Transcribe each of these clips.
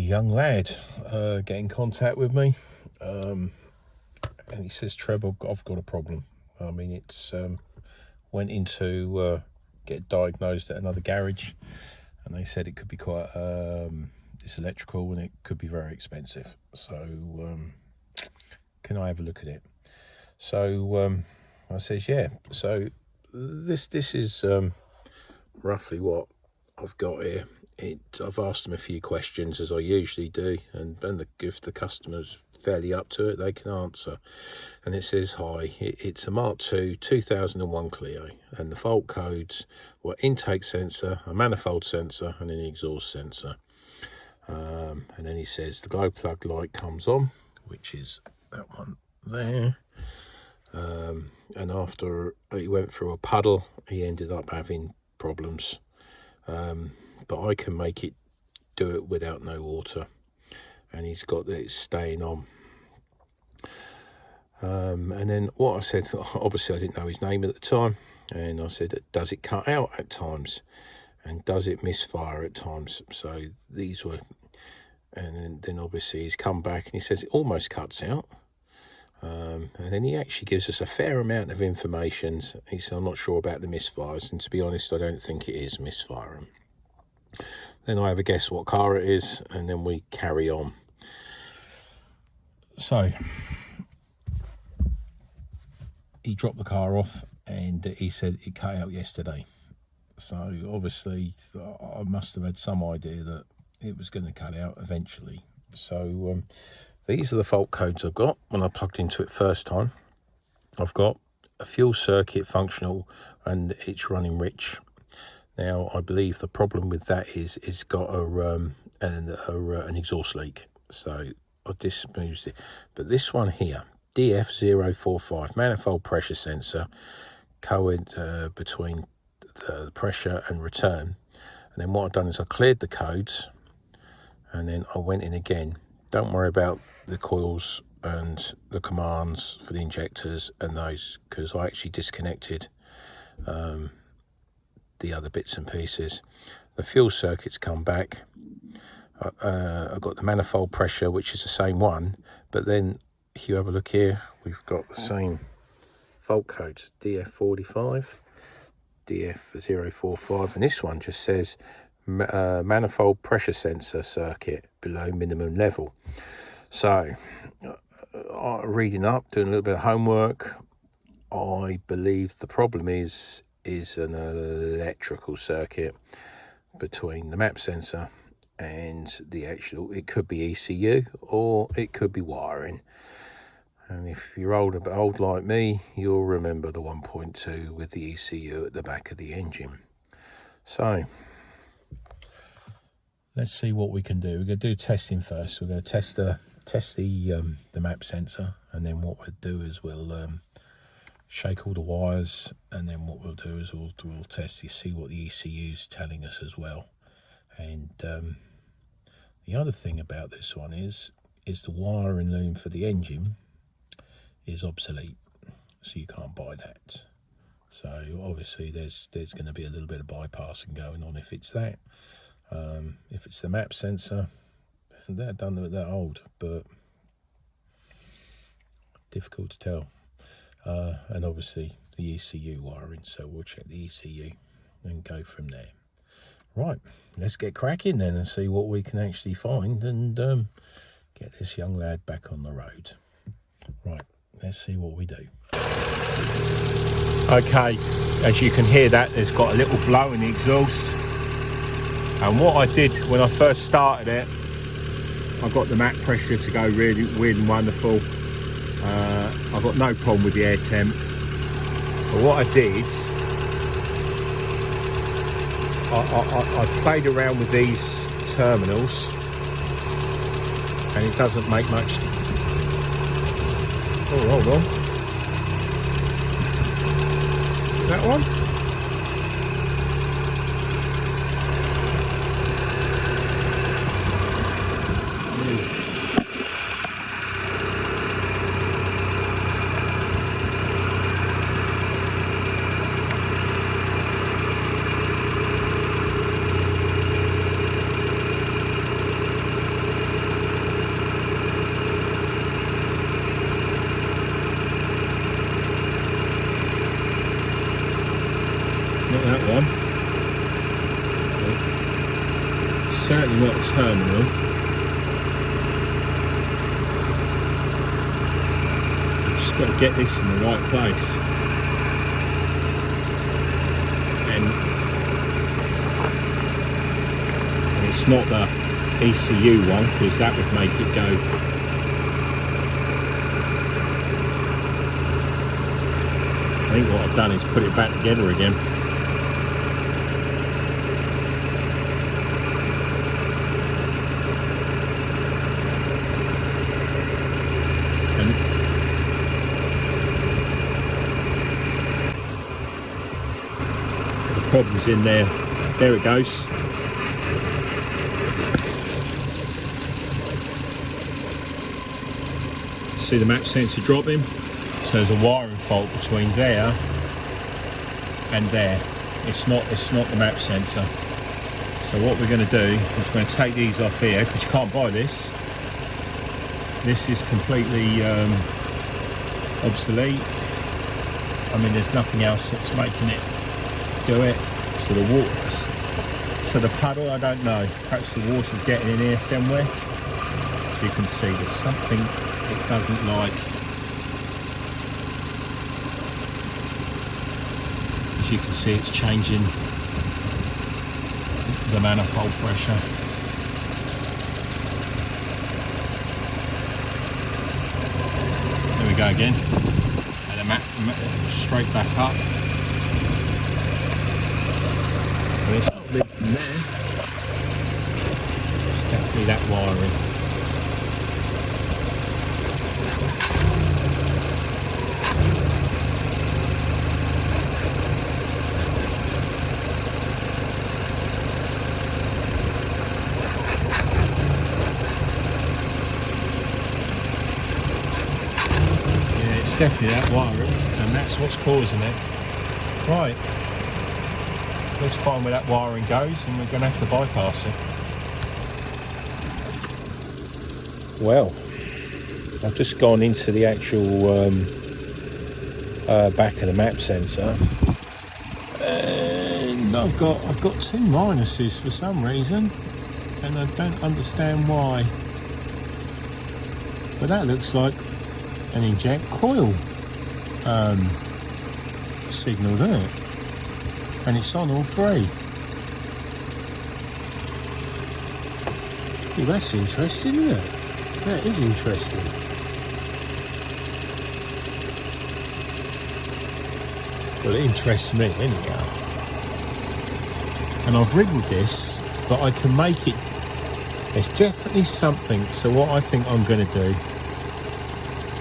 young lad get in contact with me, and he says, Treb, I've got a problem. I mean, it's went into get diagnosed at another garage, and they said it could be quite it's electrical and it could be very expensive. So can I have a look at it? So I says, yeah. So this is roughly what I've got here. I've asked them a few questions, as I usually do, and if the customer's fairly up to it, they can answer. And it says, hi, it's a Mark II 2001 Clio, and the fault codes were intake sensor, a manifold sensor, and an exhaust sensor. And then he says the glow plug light comes on, which is that one there. And after he went through a puddle, he ended up having problems. But I can make it do it without no water, and he's got it staying on. And then what I said, obviously I didn't know his name at the time, and I said, does it cut out at times, and does it misfire at times? So these were, and then obviously he's come back and he says it almost cuts out. And then he actually gives us a fair amount of information. He said, I'm not sure about the misfires, and to be honest, I don't think it is misfiring. Then I have a guess what car it is, and then we carry on. So he dropped the car off, and he said it cut out yesterday. So obviously I must have had some idea that it was going to cut out eventually. So these are the fault codes I've got when I plugged into it first time. I've got a fuel circuit functional, and it's running rich. Now, I believe the problem with that is it's got an exhaust leak. So I dismoved it. But this one here, DF045, manifold pressure sensor, between the pressure and return. And then what I've done is I cleared the codes, and then I went in again. Don't worry about the coils and the commands for the injectors and those, because I actually disconnected the other bits and pieces. The fuel circuit's come back. I've got the manifold pressure, which is the same one, but then if you have a look here, we've got the same fault codes, DF45, DF045, and this one just says manifold pressure sensor circuit below minimum level. So reading up, doing a little bit of homework, I believe the problem is an electrical circuit between the map sensor and the actual, it could be ECU or it could be wiring. And if you're old like me, you'll remember the 1.2 with the ECU at the back of the engine. So let's see what we can do. We're going to do testing first. We're going to test the map sensor, and then what we'll do is we'll shake all the wires, and then what we'll do is we'll test to see what the ECU is telling us as well. And the other thing about this one is the wiring loom for the engine is obsolete, so you can't buy that. So obviously there's going to be a little bit of bypassing going on if it's that. If it's the map sensor, they're done with that old, but difficult to tell. And obviously the ECU wiring, so we'll check the ECU and go from there. Right, let's get cracking then and see what we can actually find, and get this young lad back on the road. Right, let's see what we do. Okay, as you can hear, that there's got a little blow in the exhaust, and what I did when I first started it, I got the map pressure to go really weird and wonderful. I've got no problem with the air temp, but what I did, I played around with these terminals, and it doesn't make much. Oh, hold on. Is that one? Not that one. Certainly not a terminal. Just got to get this in the right place. And it's not the ECU one, because that would make it go. I think what I've done is put it back together again. And the problem's in there. There it goes. See the map sensor dropping? So there's a wiring fault between there and there. It's not the map sensor. So what we're going to do is we're going to take these off here, because you can't buy this. This is completely obsolete. I mean, there's nothing else that's making it do it. So the water, so the puddle, I don't know. Perhaps the water's getting in here somewhere. As you can see, there's something it doesn't like. As you can see, it's changing the manifold pressure. There we go again, and the straight back up. And it's not leaking there. It's definitely that wiring. Definitely that wiring, and that's what's causing it. Right, let's find where that wiring goes, and we're going to have to bypass it. Well, I've just gone into the actual back of the map sensor, and I've got two minuses for some reason, and I don't understand why. But that looks like an inject coil signal, doesn't it? And it's on all three. Well, that's interesting, isn't it? That is interesting. Well, it interests me anyhow. And I've wriggled this, but I can make it. There's definitely something. So what I think I'm going to do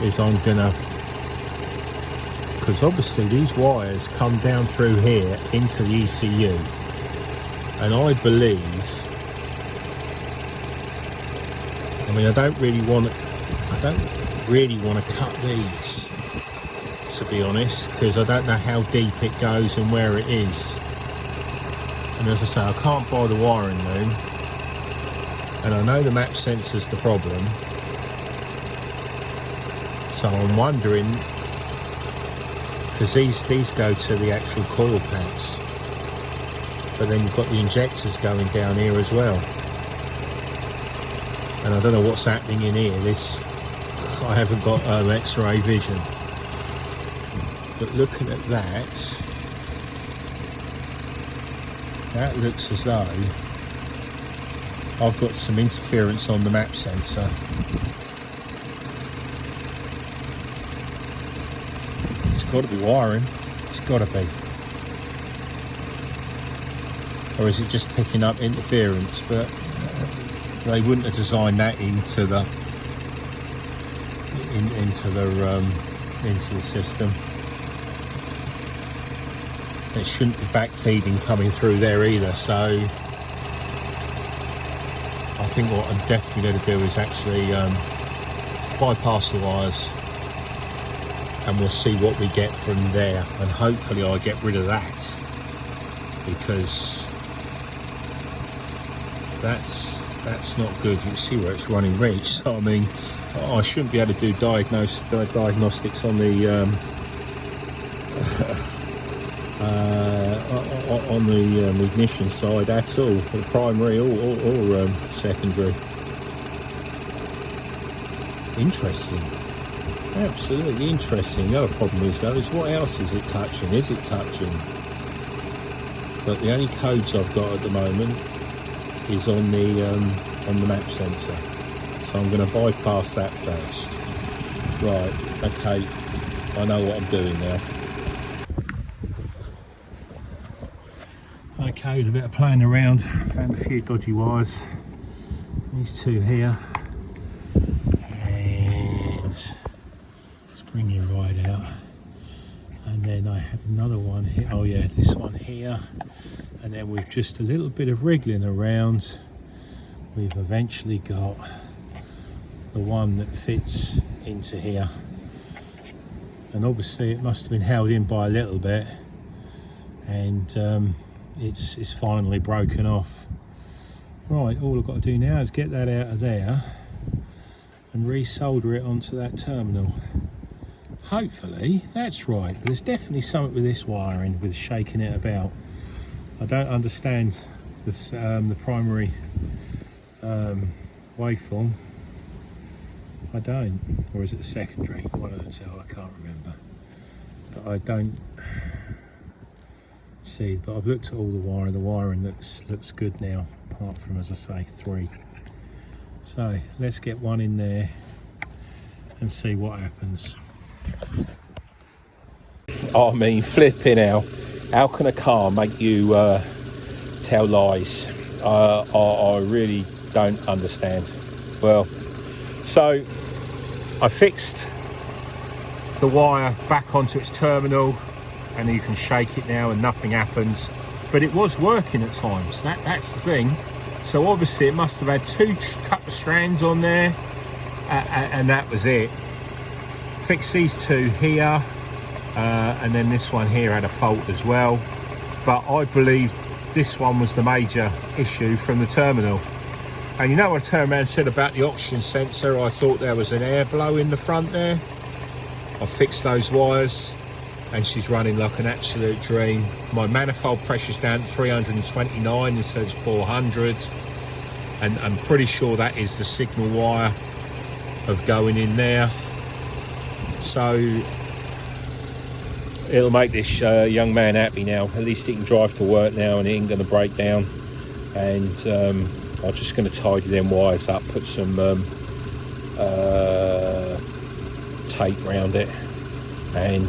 is I'm gonna, because obviously these wires come down through here into the ECU, and I believe, I mean, I don't really want to cut these, to be honest, because I don't know how deep it goes and where it is. And as I say, I can't buy the wiring loom, and I know the map sensor's the problem. So I'm wondering, because these go to the actual coil packs, but then you've got the injectors going down here as well. And I don't know what's happening in here. I haven't got X-ray vision. But looking at that, that looks as though I've got some interference on the map sensor. Got to be wiring. It's got to be. Or is it just picking up interference? But they wouldn't have designed that into the system. It shouldn't be backfeeding coming through there either. So I think what I'm definitely going to do is actually bypass the wires, and we'll see what we get from there, and hopefully I'll get rid of that, because that's not good. You can see where it's running reach. So I mean, I shouldn't be able to do diagnostics on the on the ignition side at all, the primary or secondary. Interesting, absolutely interesting. The other problem is though, is what else is it touching? Is it touching? But the only codes I've got at the moment is on the map sensor, so I'm going to bypass that first. Right, okay, I know what I'm doing now. Okay, with a bit of playing around, found a few dodgy wires. These two here, and let's bring it right out. And then I had another one here. Oh yeah, this one here. And then with just a little bit of wriggling around, we've eventually got the one that fits into here. And obviously it must have been held in by a little bit, and it's finally broken off. Right, all I've got to do now is get that out of there and resolder it onto that terminal. Hopefully that's right, but there's definitely something with this wiring with shaking it about. I don't understand this, the primary waveform. I don't, or is it the secondary? One of the two, I can't remember. But I don't see. But I've looked at all the wiring. The wiring looks good now, apart from, as I say, 3. So let's get one in there and see what happens. I mean, flipping out. How can a car make you tell lies? I really don't understand. Well, so I fixed the wire back onto its terminal, and you can shake it now and nothing happens. But it was working at times. That's the thing. So obviously it must have had 2 couple of strands on there, and that was it. Fixed these 2 here. And then this one here had a fault as well, but I believe this one was the major issue from the terminal. And you know what I turned around and said about the oxygen sensor? I thought there was an air blow in the front there. I fixed those wires and she's running like an absolute dream. My manifold pressure's down to 329 instead of 400, and I'm pretty sure that is the signal wire of going in there. So it'll make this young man happy now. At least he can drive to work now and he ain't going to break down. And I'm just going to tidy them wires up, put some tape around it, and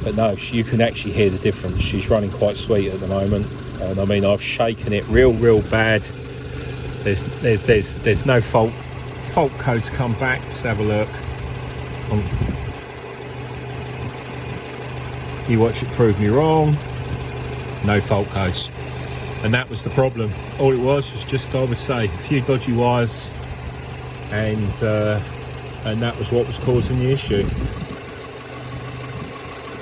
but no, you can actually hear the difference. She's running quite sweet at the moment, and I mean, I've shaken it real bad. There's no fault codes come back. Let's have a look. You watch it prove me wrong. No fault codes, and that was the problem. All it was just, I would say, a few dodgy wires, and that was what was causing the issue.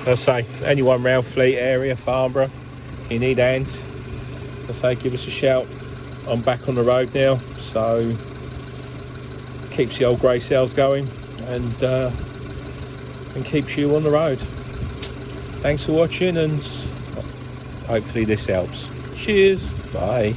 I say, anyone round Fleet area, Farnborough, you need hands, I say give us a shout. I'm back on the road now, so keeps the old grey cells going, and keeps you on the road. Thanks for watching, and hopefully this helps. Cheers, bye.